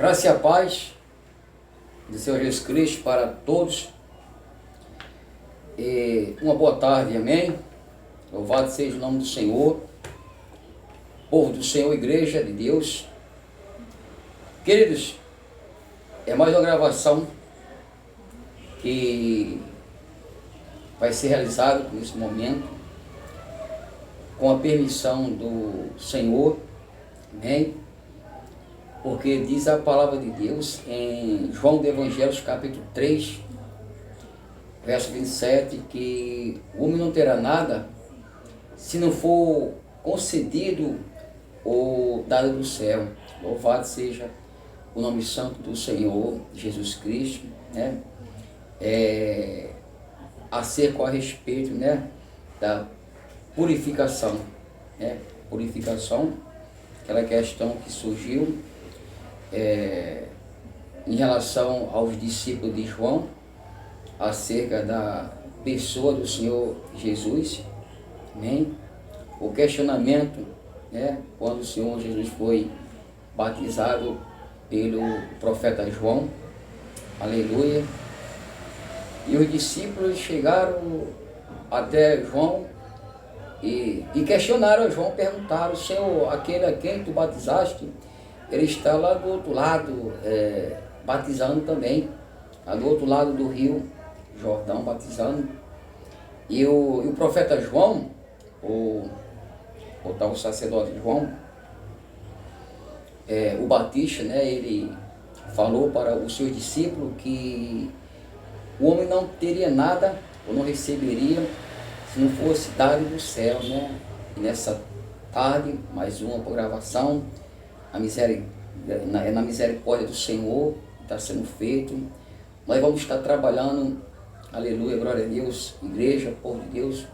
Graça e a paz do Senhor Jesus Cristo para todos. Uma boa tarde, amém. Louvado seja o nome do Senhor, povo do Senhor, igreja de Deus. Queridos, é mais uma gravação que vai ser realizada nesse momento, com a permissão do Senhor, amém. Porque diz a palavra de Deus em João do Evangelho, capítulo 3, verso 27, que o homem não terá nada se não for concedido ou dado do céu. Louvado seja o nome santo do Senhor Jesus Cristo, né? Acerca a respeito, né, da purificação, né? Purificação, aquela questão que surgiu em relação aos discípulos de João, acerca da pessoa do Senhor Jesus, amém? O questionamento, né, quando o Senhor Jesus foi batizado pelo profeta João, aleluia, e os discípulos chegaram até João e questionaram a João, perguntaram: Senhor, aquele a quem tu batizaste, ele está lá do outro lado, batizando também, lá do outro lado do rio Jordão, batizando. E o profeta João, o tal sacerdote João, o Batista, né, ele falou para os seus discípulos que o homem não teria nada, ou não receberia, se não fosse dado do céu, né? E nessa tarde, mais uma gravação, na misericórdia do Senhor, está sendo feito. Nós vamos estar trabalhando, aleluia, glória a Deus, igreja, povo de Deus,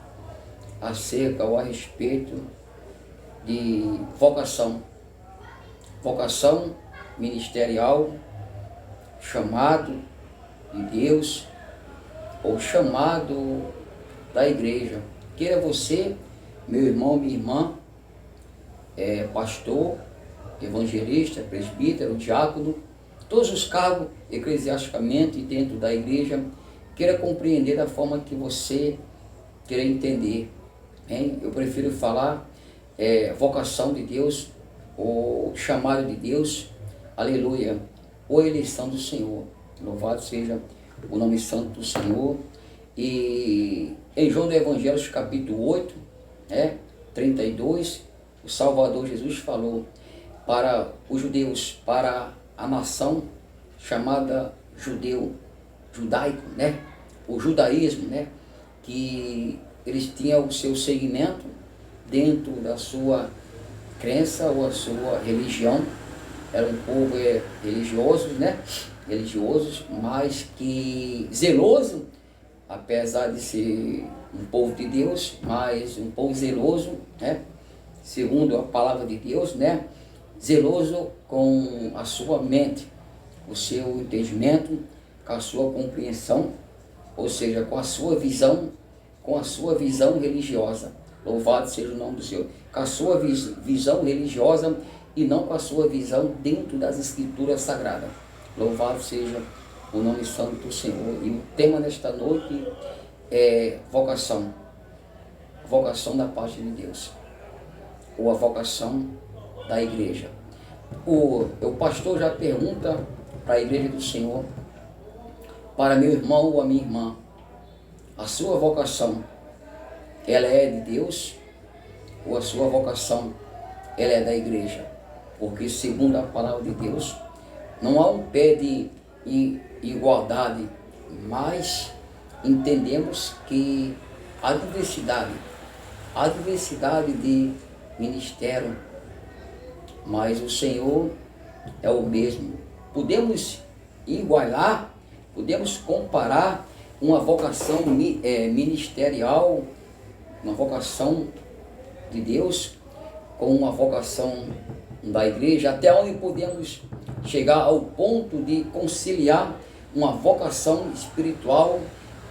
acerca ou a respeito de vocação ministerial, chamado de Deus, ou chamado da igreja. Queira você, meu irmão, minha irmã, pastor, evangelista, presbítero, diácono, todos os cargos eclesiasticamente dentro da igreja, queira compreender da forma que você queira entender, hein? Eu prefiro falar vocação de Deus, ou chamado de Deus, aleluia, ou eleição do Senhor. Louvado seja o nome santo do Senhor. E em João do Evangelho, capítulo 8, 32, o Salvador Jesus falou para os judeus, para a nação chamada judaico, né? O judaísmo, né? Que eles tinham o seu segmento dentro da sua crença ou a sua religião. Era um povo religioso, né? Religiosos, mas que zeloso, apesar de ser um povo de Deus, mas um povo zeloso, né? Segundo a palavra de Deus, né? Zeloso com a sua mente, o seu entendimento, com a sua compreensão, ou seja, com a sua visão religiosa. Louvado seja o nome do Senhor. Com a sua visão religiosa e não com a sua visão dentro das Escrituras Sagradas. Louvado seja o nome santo do Senhor. E o tema nesta noite é vocação. Vocação da parte de Deus, ou a vocação da igreja. O pastor já pergunta para a igreja do Senhor, para meu irmão ou a minha irmã: a sua vocação, ela é de Deus, ou a sua vocação, ela é da igreja? Porque segundo a palavra de Deus, não há um pé de igualdade, mas entendemos que há diversidade de ministério, mas o Senhor é o mesmo. Podemos igualar, podemos comparar uma vocação ministerial, uma vocação de Deus, com uma vocação da igreja, até onde podemos chegar ao ponto de conciliar uma vocação espiritual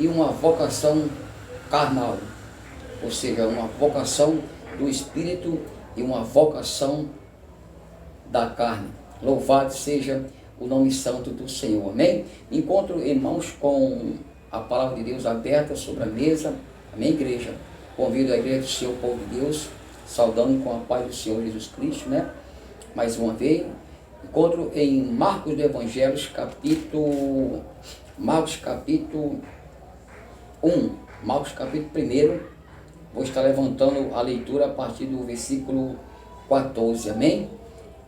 e uma vocação carnal, ou seja, uma vocação do espírito e uma vocação da carne. Louvado seja o nome santo do Senhor, amém? Encontro irmãos com a palavra de Deus aberta sobre a mesa, amém, igreja? Convido a igreja do Senhor, povo de Deus, saudando com a paz do Senhor Jesus Cristo, né? Mais uma vez, encontro em Marcos do Evangelho, Marcos capítulo 1, Marcos capítulo 1, vou estar levantando a leitura a partir do versículo 14, amém?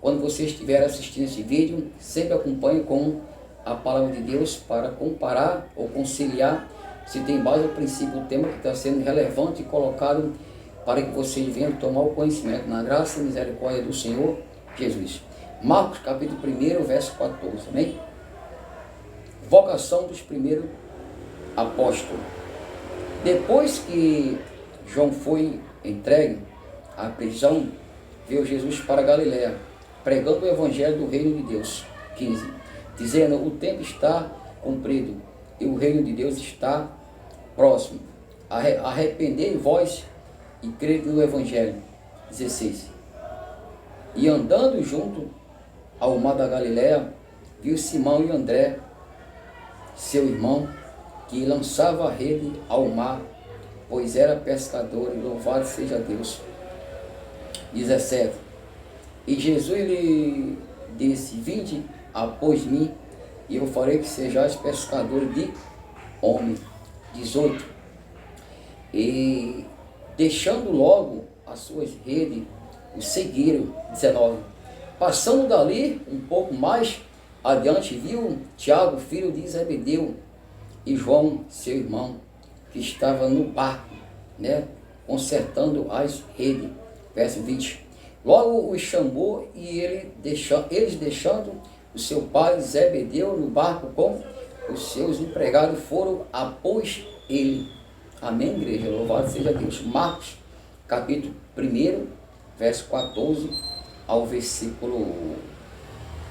Quando você estiver assistindo esse vídeo, sempre acompanhe com a palavra de Deus para comparar ou conciliar se tem base ou princípio o tema que está sendo relevante e colocado para que vocês venham tomar o conhecimento na graça e misericórdia do Senhor Jesus. Marcos capítulo 1, verso 14, amém? Vocação dos primeiros apóstolos. Depois que João foi entregue à prisão, veio Jesus para Galiléia, pregando o evangelho do reino de Deus. 15. Dizendo, o tempo está cumprido e o reino de Deus está próximo. Arrependei vós e crede no evangelho. 16. E andando junto ao mar da Galiléia, viu Simão e André, seu irmão, que lançava a rede ao mar, pois era pescador, e louvado seja Deus. 17. E Jesus lhe disse, vinde após mim, e eu farei que sejais pescadores de homem. 18. E deixando logo as suas redes, o seguiram. 19. Passando dali um pouco mais adiante, viu Tiago, filho de Zebedeu, e João, seu irmão, que estava no barco, né, consertando as redes. Verso 20. Logo os chamou e eles deixando o seu pai Zebedeu no barco com os seus empregados, foram após ele. Amém, igreja? Louvado seja Deus. Marcos, capítulo 1, verso 14 ao versículo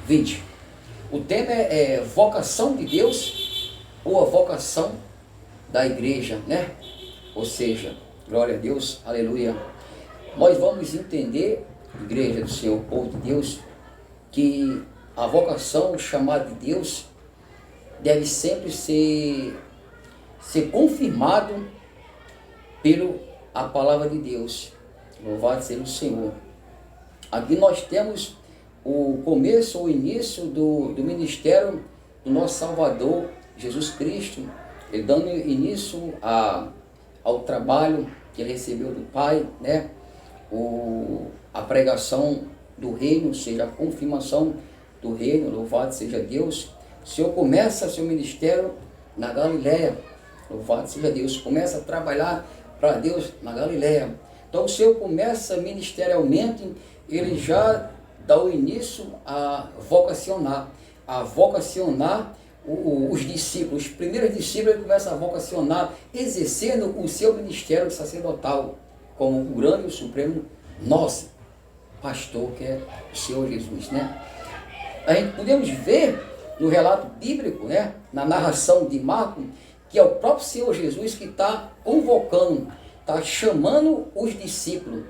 20. O tema é vocação de Deus ou a vocação da igreja, né? Ou seja, glória a Deus, aleluia. Nós vamos entender, igreja do Senhor, povo de Deus, que a vocação, o chamado de Deus, deve sempre ser confirmado pela palavra de Deus. Louvado seja o Senhor. Aqui nós temos o começo, o início do ministério do nosso Salvador, Jesus Cristo, ele dando início ao trabalho que ele recebeu do Pai, né? A pregação do reino, ou seja, a confirmação do reino, louvado seja Deus. O Senhor começa seu ministério na Galiléia, louvado seja Deus, começa a trabalhar para Deus na Galiléia. Então o Senhor começa ministerialmente, ele já dá o início a vocacionar os discípulos. Os primeiros discípulos ele começa a vocacionar, exercendo o seu ministério sacerdotal, como o grande e o supremo nosso pastor, que é o Senhor Jesus, né? A gente podemos ver no relato bíblico, né, na narração de Marcos, que é o próprio Senhor Jesus que está convocando, está chamando os discípulos,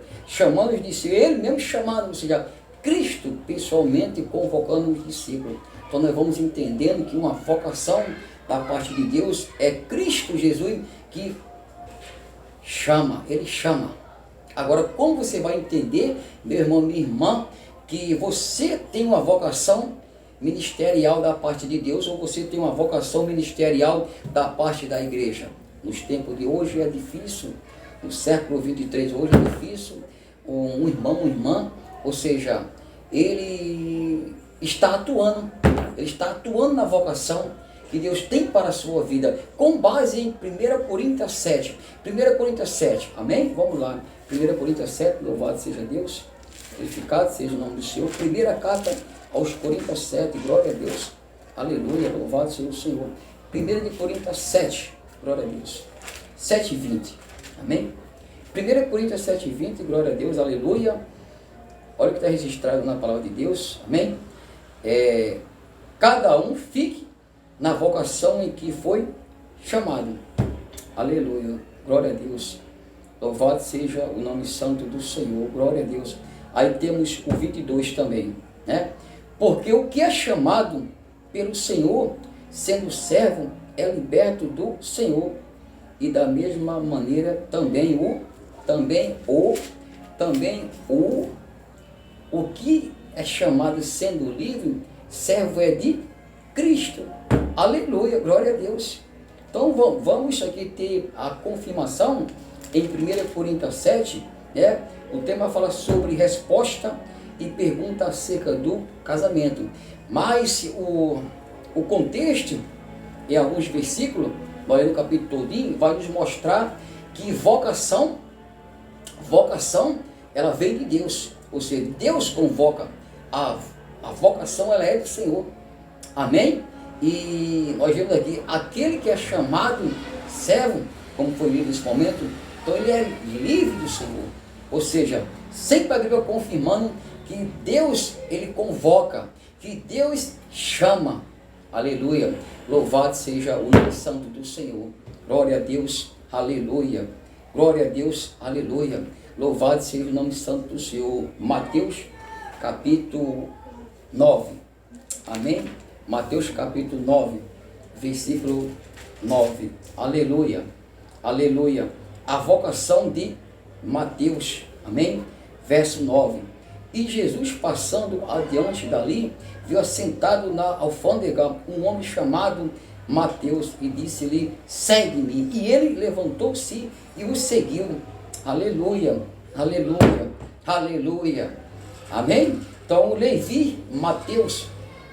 ele mesmo chamando, ou seja, Cristo pessoalmente convocando os discípulos. Então nós vamos entendendo que uma vocação da parte de Deus é Cristo Jesus que chama, ele chama. Agora, como você vai entender, meu irmão, minha irmã, que você tem uma vocação ministerial da parte de Deus ou você tem uma vocação ministerial da parte da igreja? Nos tempos de hoje é difícil, no século 23 hoje é difícil, um irmão, uma irmã, ou seja, ele está atuando na vocação que Deus tem para a sua vida, com base em 1 Coríntios 7. 1 Coríntios 7, amém? Vamos lá. 1 Coríntios 7, louvado seja Deus, glorificado seja o nome do Senhor. Primeira carta aos Coríntios 7, glória a Deus, aleluia, louvado seja o Senhor. 1 Coríntios 7, glória a Deus, 7:20, amém? 1 Coríntios 7:20, glória a Deus, aleluia. Olha o que está registrado na palavra de Deus, amém? Cada um fique na vocação em que foi chamado, aleluia, glória a Deus. Louvado seja o nome santo do Senhor, glória a Deus. Aí temos o 22 também, né? Porque o que é chamado pelo Senhor, sendo servo, é liberto do Senhor. E da mesma maneira também o que é chamado sendo livre, servo é de Cristo. Aleluia, glória a Deus. Então vamos aqui ter a confirmação em 1 Coríntios 7, né? O tema fala sobre resposta e pergunta acerca do casamento. Mas o contexto, em alguns versículos, nós no capítulo todinho, vai nos mostrar que vocação, ela vem de Deus. Ou seja, Deus convoca. A vocação, ela é do Senhor. Amém? E nós vemos aqui, aquele que é chamado servo, como foi lido nesse momento, então ele é livre do Senhor. Ou seja, sempre a Bíblia confirmando que Deus, ele convoca, que Deus chama. Aleluia. Louvado seja o nome santo do Senhor. Glória a Deus. Aleluia. Glória a Deus. Aleluia. Louvado seja o nome santo do Senhor. Mateus capítulo 9. Amém? Mateus capítulo 9, versículo 9. Aleluia. Aleluia. A vocação de Mateus. Amém? Verso 9. E Jesus, passando adiante dali, viu assentado na alfândega um homem chamado Mateus e disse-lhe: segue-me. E ele levantou-se e o seguiu. Aleluia, aleluia, aleluia. Amém? Então, Levi, Mateus,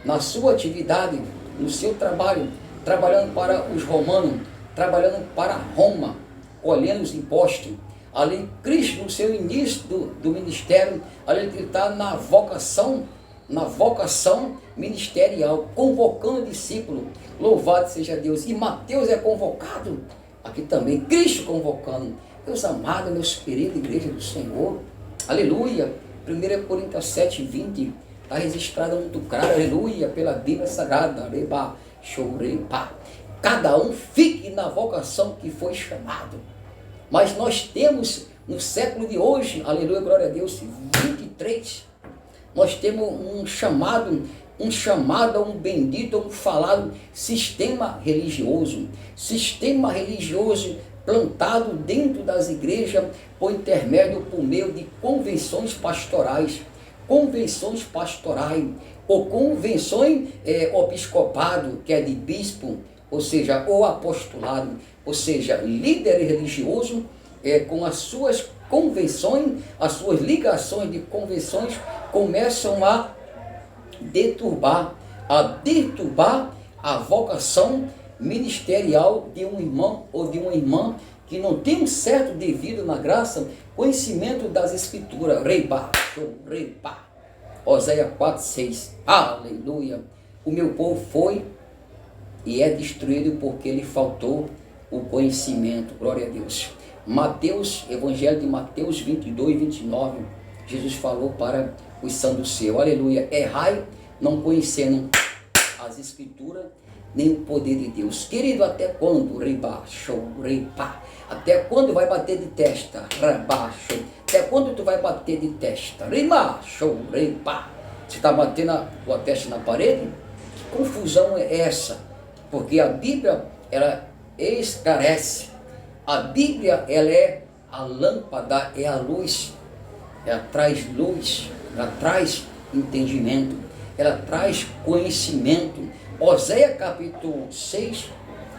na sua atividade, no seu trabalho, trabalhando para os romanos, trabalhando para Roma, colhendo os impostos. Ali, Cristo, no seu início do ministério, ali ele está na vocação ministerial, convocando discípulos. Louvado seja Deus. E Mateus é convocado aqui também, Cristo convocando. Meus amados, meus queridos, igreja do Senhor, aleluia. 1 Coríntios 7, 20, está registrado muito claro, aleluia, pela Bíblia Sagrada. Cada um fique na vocação que foi chamado. Mas nós temos, no século de hoje, aleluia, glória a Deus, 23, nós temos um chamado a um bendito, um falado sistema religioso plantado dentro das igrejas por meio de convenções pastorais, ou convenções episcopado, que é de bispo, ou seja, ou apostolado, ou seja, líder religioso, com as suas convenções, as suas ligações de convenções, começam a deturbar a vocação ministerial de um irmão ou de uma irmã que não tem um certo devido na graça, conhecimento das escrituras. Oséias 4, 6. Aleluia. O meu povo foi e é destruído porque lhe faltou o conhecimento. Glória a Deus. Mateus, Evangelho de Mateus 22, 29. Jesus falou para os saduceus. Aleluia. Errai não conhecendo as escrituras nem o poder de Deus. Querido, até quando? Até quando vai bater de testa? Até quando tu vai bater de testa? Você está batendo a testa na parede? Que confusão é essa? Porque a Bíblia, ela esclarece. A Bíblia, ela é a lâmpada, é a luz. Ela traz luz, ela traz entendimento, ela traz conhecimento. Oséias capítulo 6,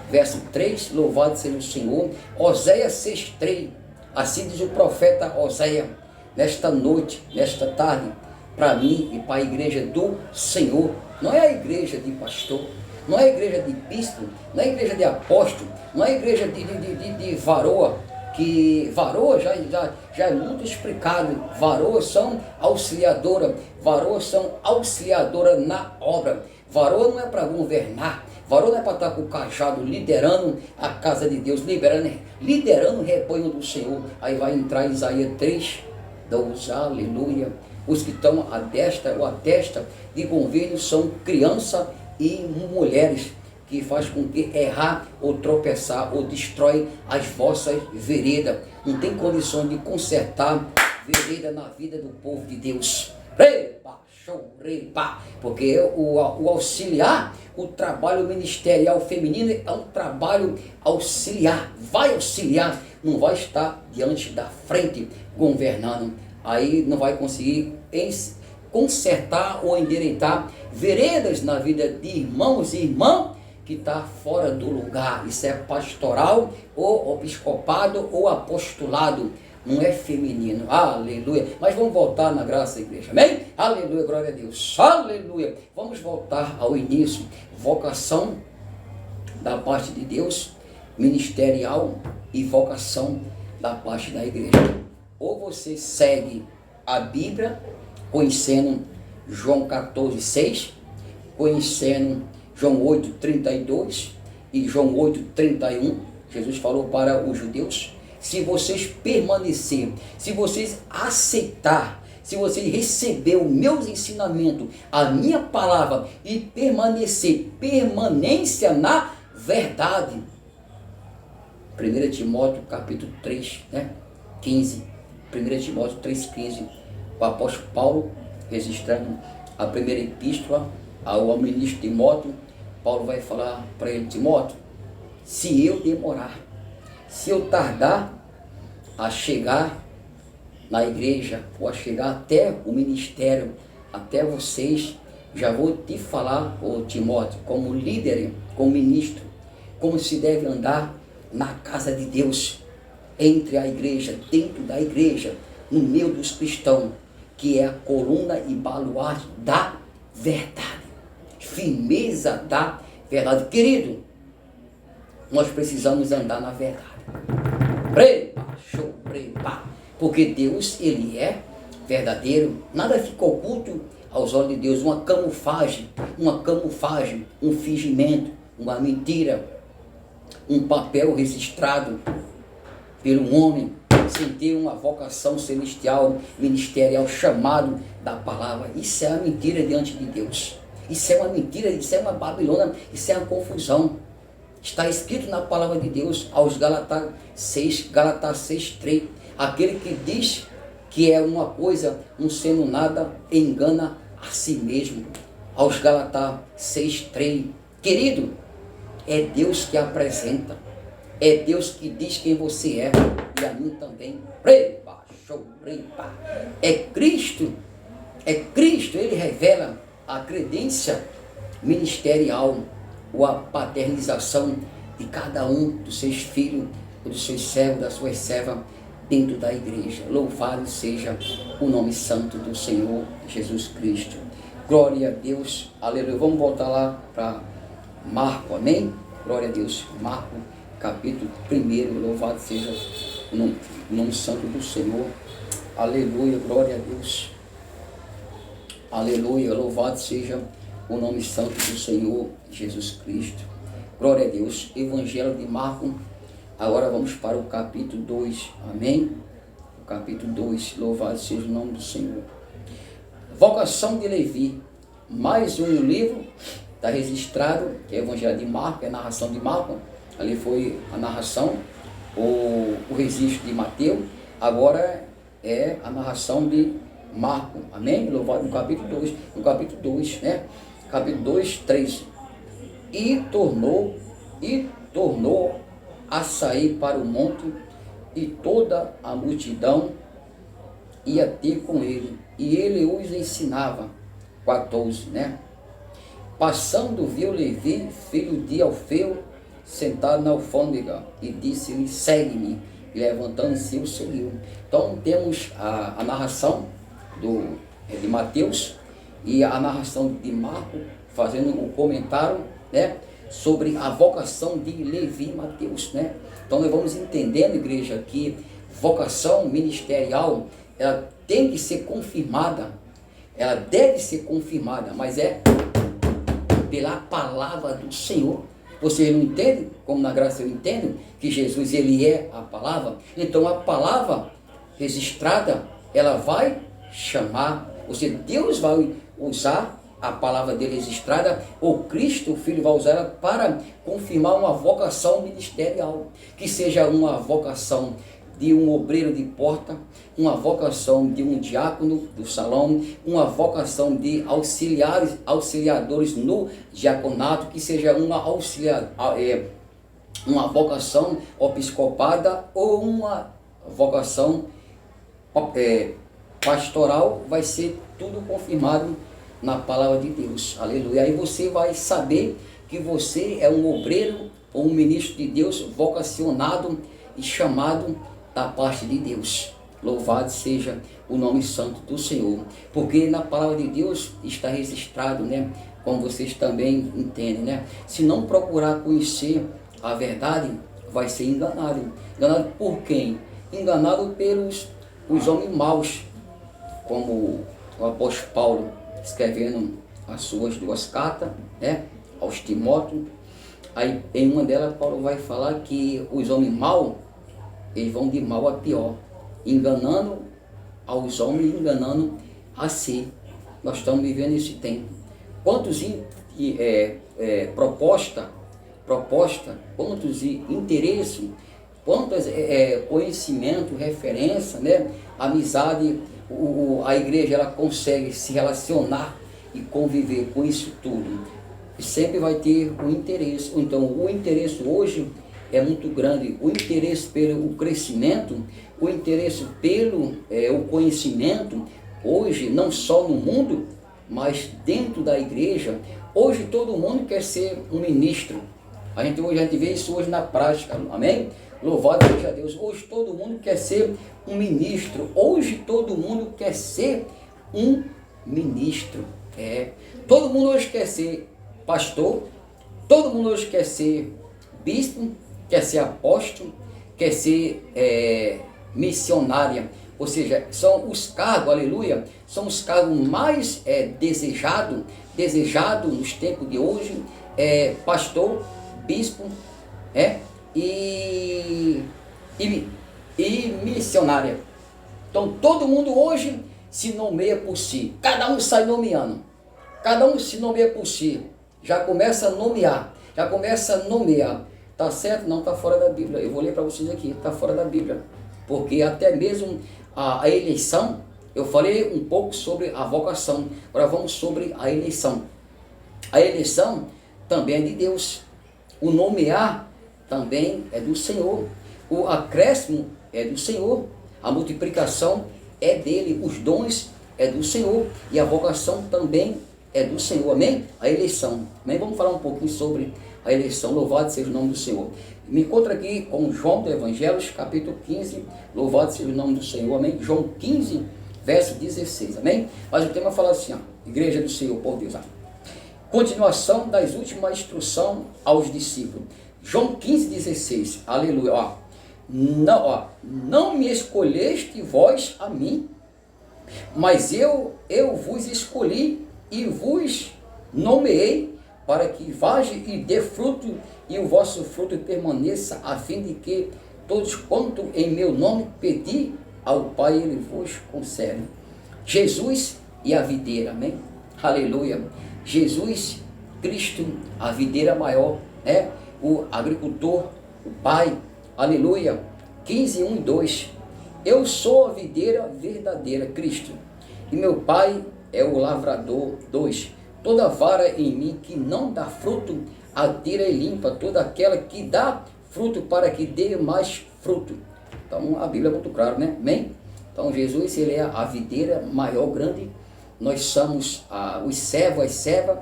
verso 3, louvado seja o Senhor. Oséias 6, 3, assim diz o profeta Oséias, nesta noite, nesta tarde, para mim e para a igreja do Senhor. Não é a igreja de pastor, não é a igreja de bispo, não é a igreja de apóstolo, não é a igreja de varoa, que varoa já é muito explicado. Varoas são auxiliadoras na obra. Varoa não é para governar, varoa não é para estar com o cajado liderando a casa de Deus, liderando o rebanho do Senhor. Aí vai entrar Isaías 3, 12, aleluia. Os que estão à destra ou à testa de governo são crianças e mulheres, que faz com que errar ou tropeçar ou destrói as vossas veredas. Não tem condições de consertar vereda na vida do povo de Deus. show, rei, pá. Porque o auxiliar, o trabalho ministerial feminino é um trabalho auxiliar. Vai auxiliar, não vai estar diante da frente governando. Aí não vai conseguir consertar ou endireitar veredas na vida de irmãos e irmãs que está fora do lugar. Isso é pastoral ou episcopado ou apostolado. Não é feminino, aleluia. Mas vamos voltar na graça da igreja, amém? Aleluia, glória a Deus, aleluia. Vamos voltar ao início. Vocação da parte de Deus, ministerial e vocação da parte da igreja. Ou você segue a Bíblia, conhecendo João 14:6, conhecendo João 8:32 e João 8:31, Jesus falou para os judeus: se vocês permanecerem, se vocês aceitar, se vocês receber os meus ensinamentos, a minha palavra e permanecer, permanência na verdade. 1 Timóteo capítulo 3, 15. 1 Timóteo 3,15. O apóstolo Paulo, registrando a primeira epístola ao ministro Timóteo, Paulo vai falar para ele: Timóteo, se eu demorar, se eu tardar a chegar na igreja, ou a chegar até o ministério, até vocês, já vou te falar, ô Timóteo, como líder, como ministro, como se deve andar na casa de Deus, entre a igreja, dentro da igreja, no meio dos cristãos, que é a coluna e baluarte da verdade, firmeza da verdade. Querido, nós precisamos andar na verdade. Porque Deus, Ele é verdadeiro, nada fica oculto aos olhos de Deus. Uma camuflagem, um fingimento, uma mentira, um papel registrado pelo homem, sem ter uma vocação celestial, ministerial, chamado da palavra. Isso é uma mentira diante de Deus. Isso é uma mentira, isso é uma Babilônia, isso é uma confusão. Está escrito na palavra de Deus aos Gálatas 6:3, aquele que diz que é uma coisa, não sendo nada, engana a si mesmo. Aos Gálatas 6:3, querido, é Deus que apresenta, é Deus que diz quem você é, e a mim também. É Cristo, Ele revela a credência ministerial, ou a paternização de cada um dos seus filhos, dos seus servos, das suas servas, dentro da igreja. Louvado seja o nome santo do Senhor Jesus Cristo. Glória a Deus, aleluia. Vamos voltar lá para Marcos, amém? Glória a Deus. Marcos, capítulo 1, louvado seja o nome santo do Senhor. Aleluia, glória a Deus. Aleluia, louvado seja o nome santo do Senhor Jesus Cristo. Glória a Deus. Evangelho de Marcos. Agora vamos para o capítulo 2. Amém? O capítulo 2. Louvado seja o nome do Senhor. Vocação de Levi. Mais um livro. Está registrado. Que é o Evangelho de Marcos. É a narração de Marcos. Ali foi a narração. O registro de Mateus. Agora é a narração de Marcos. Amém? Louvado no capítulo 2. No capítulo 2, capítulo 2, 3. E tornou a sair para o monte, e toda a multidão ia ter com ele, e ele os ensinava. 14, Passando, viu Levi, filho de Alfeu, sentado na alfândega, e disse-lhe: segue-me. E levantando-se, o seguiu. Então temos a narração de Mateus e a narração de Marcos, fazendo um comentário, sobre a vocação de Levi e Mateus, Então nós vamos entendendo, igreja, que vocação ministerial, ela tem que ser confirmada, ela deve ser confirmada, mas é pela palavra do Senhor. Vocês não entendem, como na graça eu entendo, que Jesus, Ele é a palavra? Então a palavra registrada, ela vai chamar, ou seja, Deus vai usar a palavra dele registrada, ou Cristo, o Filho, vai usar ela para confirmar uma vocação ministerial, que seja uma vocação de um obreiro de porta, uma vocação de um diácono do salão, uma vocação de auxiliadores no diaconato, que seja uma vocação episcopada ou uma vocação pastoral. Vai ser tudo confirmado na palavra de Deus. Aleluia. Aí você vai saber que você é um obreiro ou um ministro de Deus vocacionado e chamado da parte de Deus. Louvado seja o nome santo do Senhor. Porque na palavra de Deus está registrado, né? Como vocês também entendem, né? Se não procurar conhecer a verdade, vai ser enganado. Enganado por quem? Enganado pelos os homens maus, como o apóstolo Paulo, escrevendo as suas 2 cartas, né, aos Timóteo. Aí em uma delas Paulo vai falar que os homens maus, eles vão de mal a pior, enganando aos homens, enganando a si. Nós estamos vivendo esse tempo. Quantos proposta, quantos interesses, quantos conhecimento, referência, né, amizade, a igreja ela consegue se relacionar e conviver com isso tudo. E sempre vai ter um interesse. Então o interesse hoje é muito grande, o interesse pelo crescimento, o interesse pelo o conhecimento, hoje não só no mundo, mas dentro da igreja. Hoje todo mundo quer ser um ministro. A gente vê isso hoje na prática, amém? Louvado seja Deus. Hoje todo mundo quer ser um ministro. Hoje todo mundo quer ser um ministro. Todo mundo hoje quer ser pastor. Todo mundo hoje quer ser bispo, quer ser apóstolo, quer ser missionária. Ou seja, são os cargos, aleluia, são os cargos mais desejados nos tempos de hoje. Pastor, bispo, e missionária. Então todo mundo hoje se nomeia por si. Cada um sai nomeando. Cada um se nomeia por si. Já começa a nomear. Tá certo? Não, está fora da Bíblia. Eu vou ler para vocês aqui. Está fora da Bíblia. Porque até mesmo a eleição, eu falei um pouco sobre a vocação. Agora vamos sobre a eleição. A eleição também é de Deus. O nomear também é do Senhor. O acréscimo é do Senhor. A multiplicação é dele. Os dons é do Senhor. E a vocação também é do Senhor. Amém? A eleição. Amém? Vamos falar um pouquinho sobre a eleição. Louvado seja o nome do Senhor. Me encontro aqui com João do Evangelho, capítulo 15. Louvado seja o nome do Senhor. Amém? João 15, verso 16. Amém? Mas o tema fala assim, ó, Igreja do Senhor, por Deus. Continuação das últimas instruções aos discípulos. João 15, 16. Aleluia. Não me escolheste vós a mim, mas eu vos escolhi e vos nomeei para que vade e dê fruto, e o vosso fruto permaneça, a fim de que todos quanto em meu nome pedi ao Pai, Ele vos concede. Jesus e a videira, amém? Aleluia. Jesus, Cristo, a videira maior, o agricultor, o Pai, aleluia. 15, 1 e 2. Eu sou a videira verdadeira, Cristo, e meu Pai é o lavrador. 2. Toda vara em mim que não dá fruto, atira e limpa toda aquela que dá fruto, para que dê mais fruto. Então a Bíblia é muito clara, né? Amém? Então Jesus, ele é a videira maior, grande. Nós somos os servos, as servas.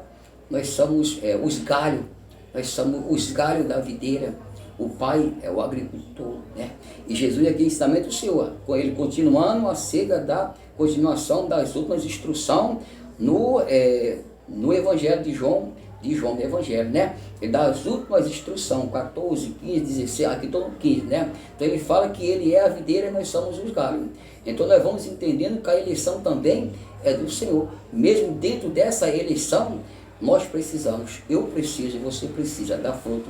Nós somos os galhos. Nós somos os galhos da videira. O Pai é o agricultor, né? E Jesus é aqui o ensinamento do Senhor, com ele continuando acerca da continuação das últimas instruções no Evangelho de João do Evangelho, né? Ele dá as últimas instruções, 14, 15, 16, aqui estão no 15, né? Então ele fala que ele é a videira e nós somos os galhos. Então nós vamos entendendo que a eleição também é do Senhor. Mesmo dentro dessa eleição, nós precisamos, eu preciso e você precisa dar fruto.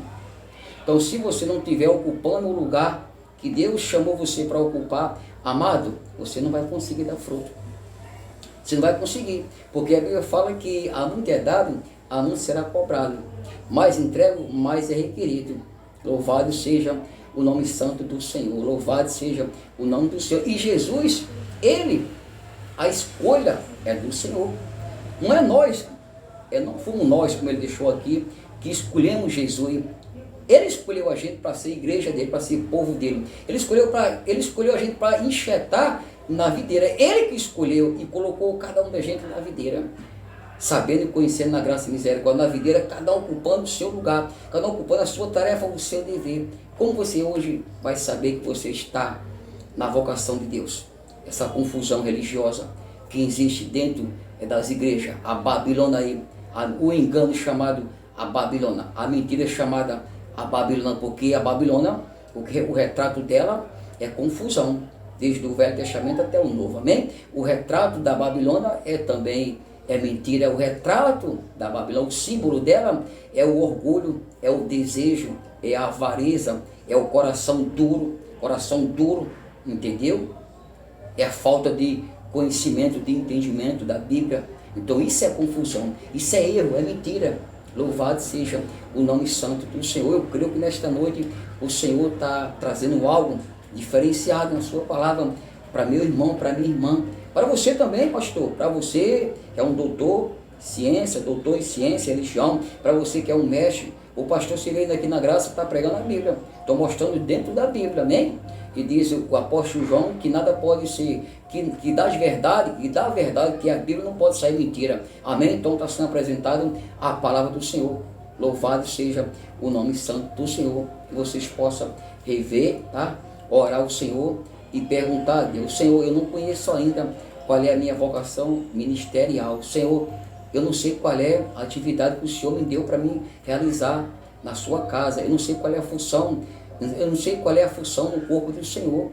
Então se você não estiver ocupando o lugar que Deus chamou você para ocupar, amado, você não vai conseguir dar fruto. Você não vai conseguir, porque a Bíblia fala que a muito é dado, a muito será cobrado. Mais entrego, mais é requerido. Louvado seja o nome santo do Senhor. Louvado seja o nome do Senhor. E Jesus, a escolha é do Senhor. Não é nós, não fomos nós, como ele deixou aqui, que escolhemos Jesus. Ele escolheu a gente para ser igreja dele, para ser povo dele. Ele escolheu a gente para enxertar na videira. Ele que escolheu e colocou cada um da gente na videira. Sabendo e conhecendo na graça e misericórdia, na videira, cada um ocupando o seu lugar, cada um ocupando a sua tarefa, o seu dever. Como você hoje vai saber que você está na vocação de Deus? Essa confusão religiosa que existe dentro das igrejas, a Babilônia aí, o engano chamado a Babilônia, a mentira chamada a Babilônia, porque a Babilônia, o retrato dela é confusão, desde o Velho Testamento até o Novo, amém? O retrato da Babilônia também é mentira, é o retrato da Babilônia, o símbolo dela é o orgulho, é o desejo, é a avareza, é o coração duro, entendeu? É a falta de conhecimento, de entendimento da Bíblia. Então isso é confusão, isso é erro, é mentira. Louvado seja o nome santo do Senhor. Eu creio que nesta noite o Senhor está trazendo algo diferenciado na sua palavra para meu irmão, para minha irmã. Para você também, pastor. Para você que é um doutor em ciência, religião. Para você que é um mestre. O pastor Cirilo aqui na graça está pregando a Bíblia. Estou mostrando dentro da Bíblia, amém? E diz o apóstolo João que nada pode ser, que dá a verdade, que a Bíblia não pode sair mentira. Amém? Então está sendo apresentado a palavra do Senhor. Louvado seja o nome santo do Senhor. Que vocês possam rever, tá? Orar ao Senhor e perguntar a Deus: Senhor, eu não conheço ainda qual é a minha vocação ministerial. Senhor, eu não sei qual é a atividade que o Senhor me deu para mim realizar na sua casa. Eu não sei qual é a função. Eu não sei qual é a função no corpo do Senhor.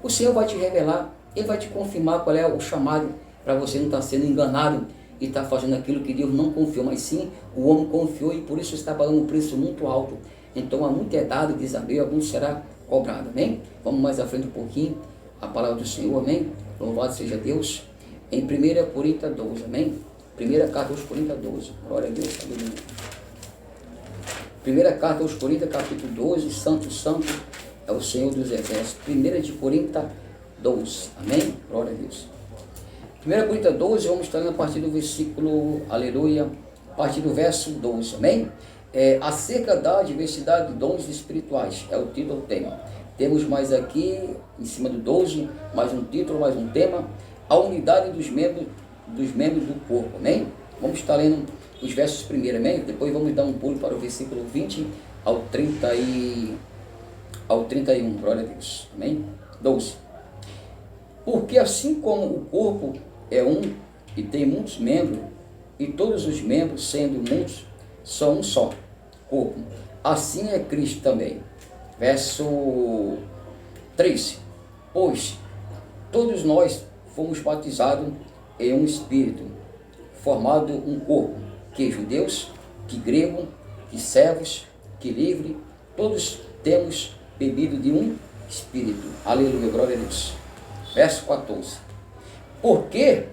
O Senhor vai te revelar. Ele vai te confirmar qual é o chamado, para você não estar sendo enganado e estar fazendo aquilo que Deus não confiou, mas sim o homem confiou, e por isso está pagando um preço muito alto. Então, a muito é dado, diz a Bíblia, algum será cobrado. Amém? Vamos mais à frente um pouquinho. A palavra do Senhor, amém? Louvado seja Deus. Em 1 Coríntios 12, amém? Primeira carta aos Coríntios 12. Glória a Deus, aleluia. Primeira carta aos Coríntios, capítulo 12, santo é o Senhor dos Exércitos. 1 Coríntios 12, amém? Glória a Deus. 1 Coríntios 12, vamos estar a partir do versículo, aleluia, a partir do verso 12, amém? Acerca da diversidade de dons espirituais, é o título do tema. Temos mais aqui, em cima do 12, mais um título, mais um tema, a unidade dos membros do corpo, amém? Vamos estar lendo os versos primeiro, amém? Depois vamos dar um pulo para o versículo 20 ao 31, glória a Deus, amém? 12. Porque assim como o corpo é um e tem muitos membros, e todos os membros, sendo muitos, são um só corpo, assim é Cristo também. Verso 13. Pois todos nós fomos batizados em um Espírito, formado um corpo, que judeus, que grego, que servos, que livre, todos temos bebido de um Espírito. Aleluia, glória a Deus. Verso 14. Porque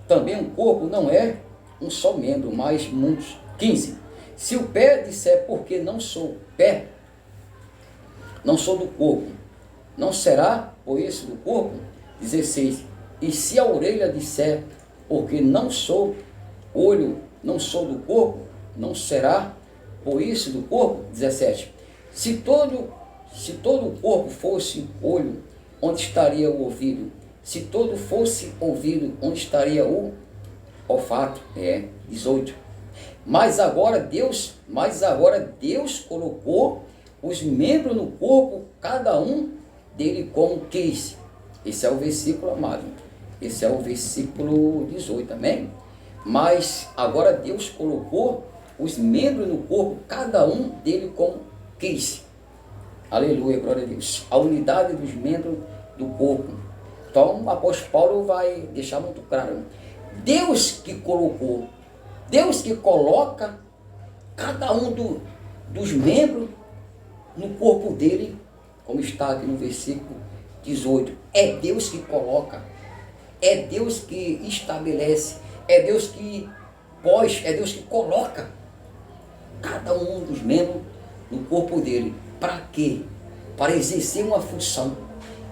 também um corpo não é um só membro, mas muitos. 15. Se o pé disser, porque não sou pé, não sou do corpo, não será por isso do corpo? 16. E se a orelha disser, porque não sou olho, não sou do corpo, não será por isso do corpo? 17. Se todo o corpo fosse olho, onde estaria o ouvido? Se todo fosse ouvido, onde estaria o olfato? 18. Mas agora Deus colocou os membros no corpo, cada um dele como quis. Esse é o versículo, amado. Esse é o versículo 18, amém? Mas agora Deus colocou os membros no corpo, cada um dele como quis. Aleluia, glória a Deus. A unidade dos membros do corpo. Então o apóstolo Paulo vai deixar muito claro. Deus que colocou, Deus que coloca cada um dos membros no corpo dele, como está aqui no versículo 18. É Deus que coloca, é Deus que estabelece, é Deus que coloca cada um dos membros no corpo dele. Para quê? para exercer uma função.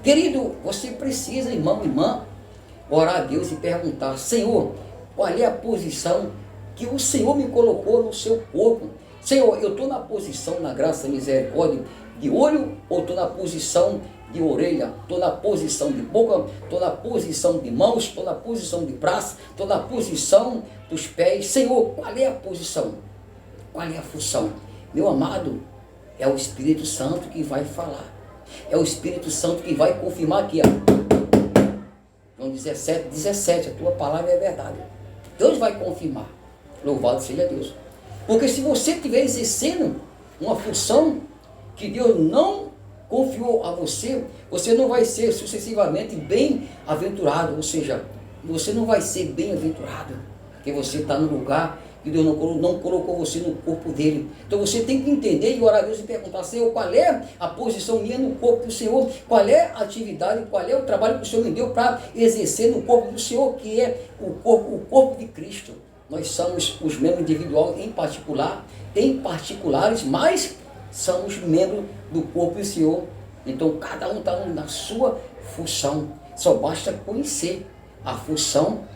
Querido, você precisa, irmão, irmã, orar a Deus e perguntar: Senhor, qual é a posição que o Senhor me colocou no seu corpo? Senhor, eu estou na posição, na graça e misericórdia, de olho, ou estou na posição de orelha, estou na posição de boca, estou na posição de mãos, estou na posição de braço, estou na posição dos pés? Senhor, qual é a posição? Qual é a função? Meu amado, é o Espírito Santo que vai falar. É o Espírito Santo que vai confirmar aqui, ó. João 17, a tua palavra é verdade. Deus vai confirmar. Louvado seja Deus. Porque se você estiver exercendo uma função que Deus não confiou a você, você não vai ser sucessivamente bem-aventurado. Ou seja, você não vai ser bem-aventurado, porque você está no lugar que Deus não colocou você no corpo dele. Então você tem que entender e orar a Deus e perguntar: Senhor, qual é a posição minha no corpo do Senhor? Qual é a atividade, qual é o trabalho que o Senhor me deu para exercer no corpo do Senhor, que é o corpo de Cristo. Nós somos os membros individuais em particulares, mas somos membros do corpo do Senhor. Então cada um está na sua função. Só basta conhecer a função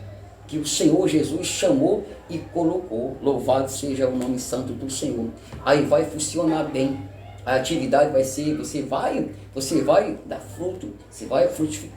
que o Senhor Jesus chamou e colocou. Louvado seja o nome santo do Senhor. Aí vai funcionar bem. A atividade vai ser, você vai dar fruto, você vai frutificar.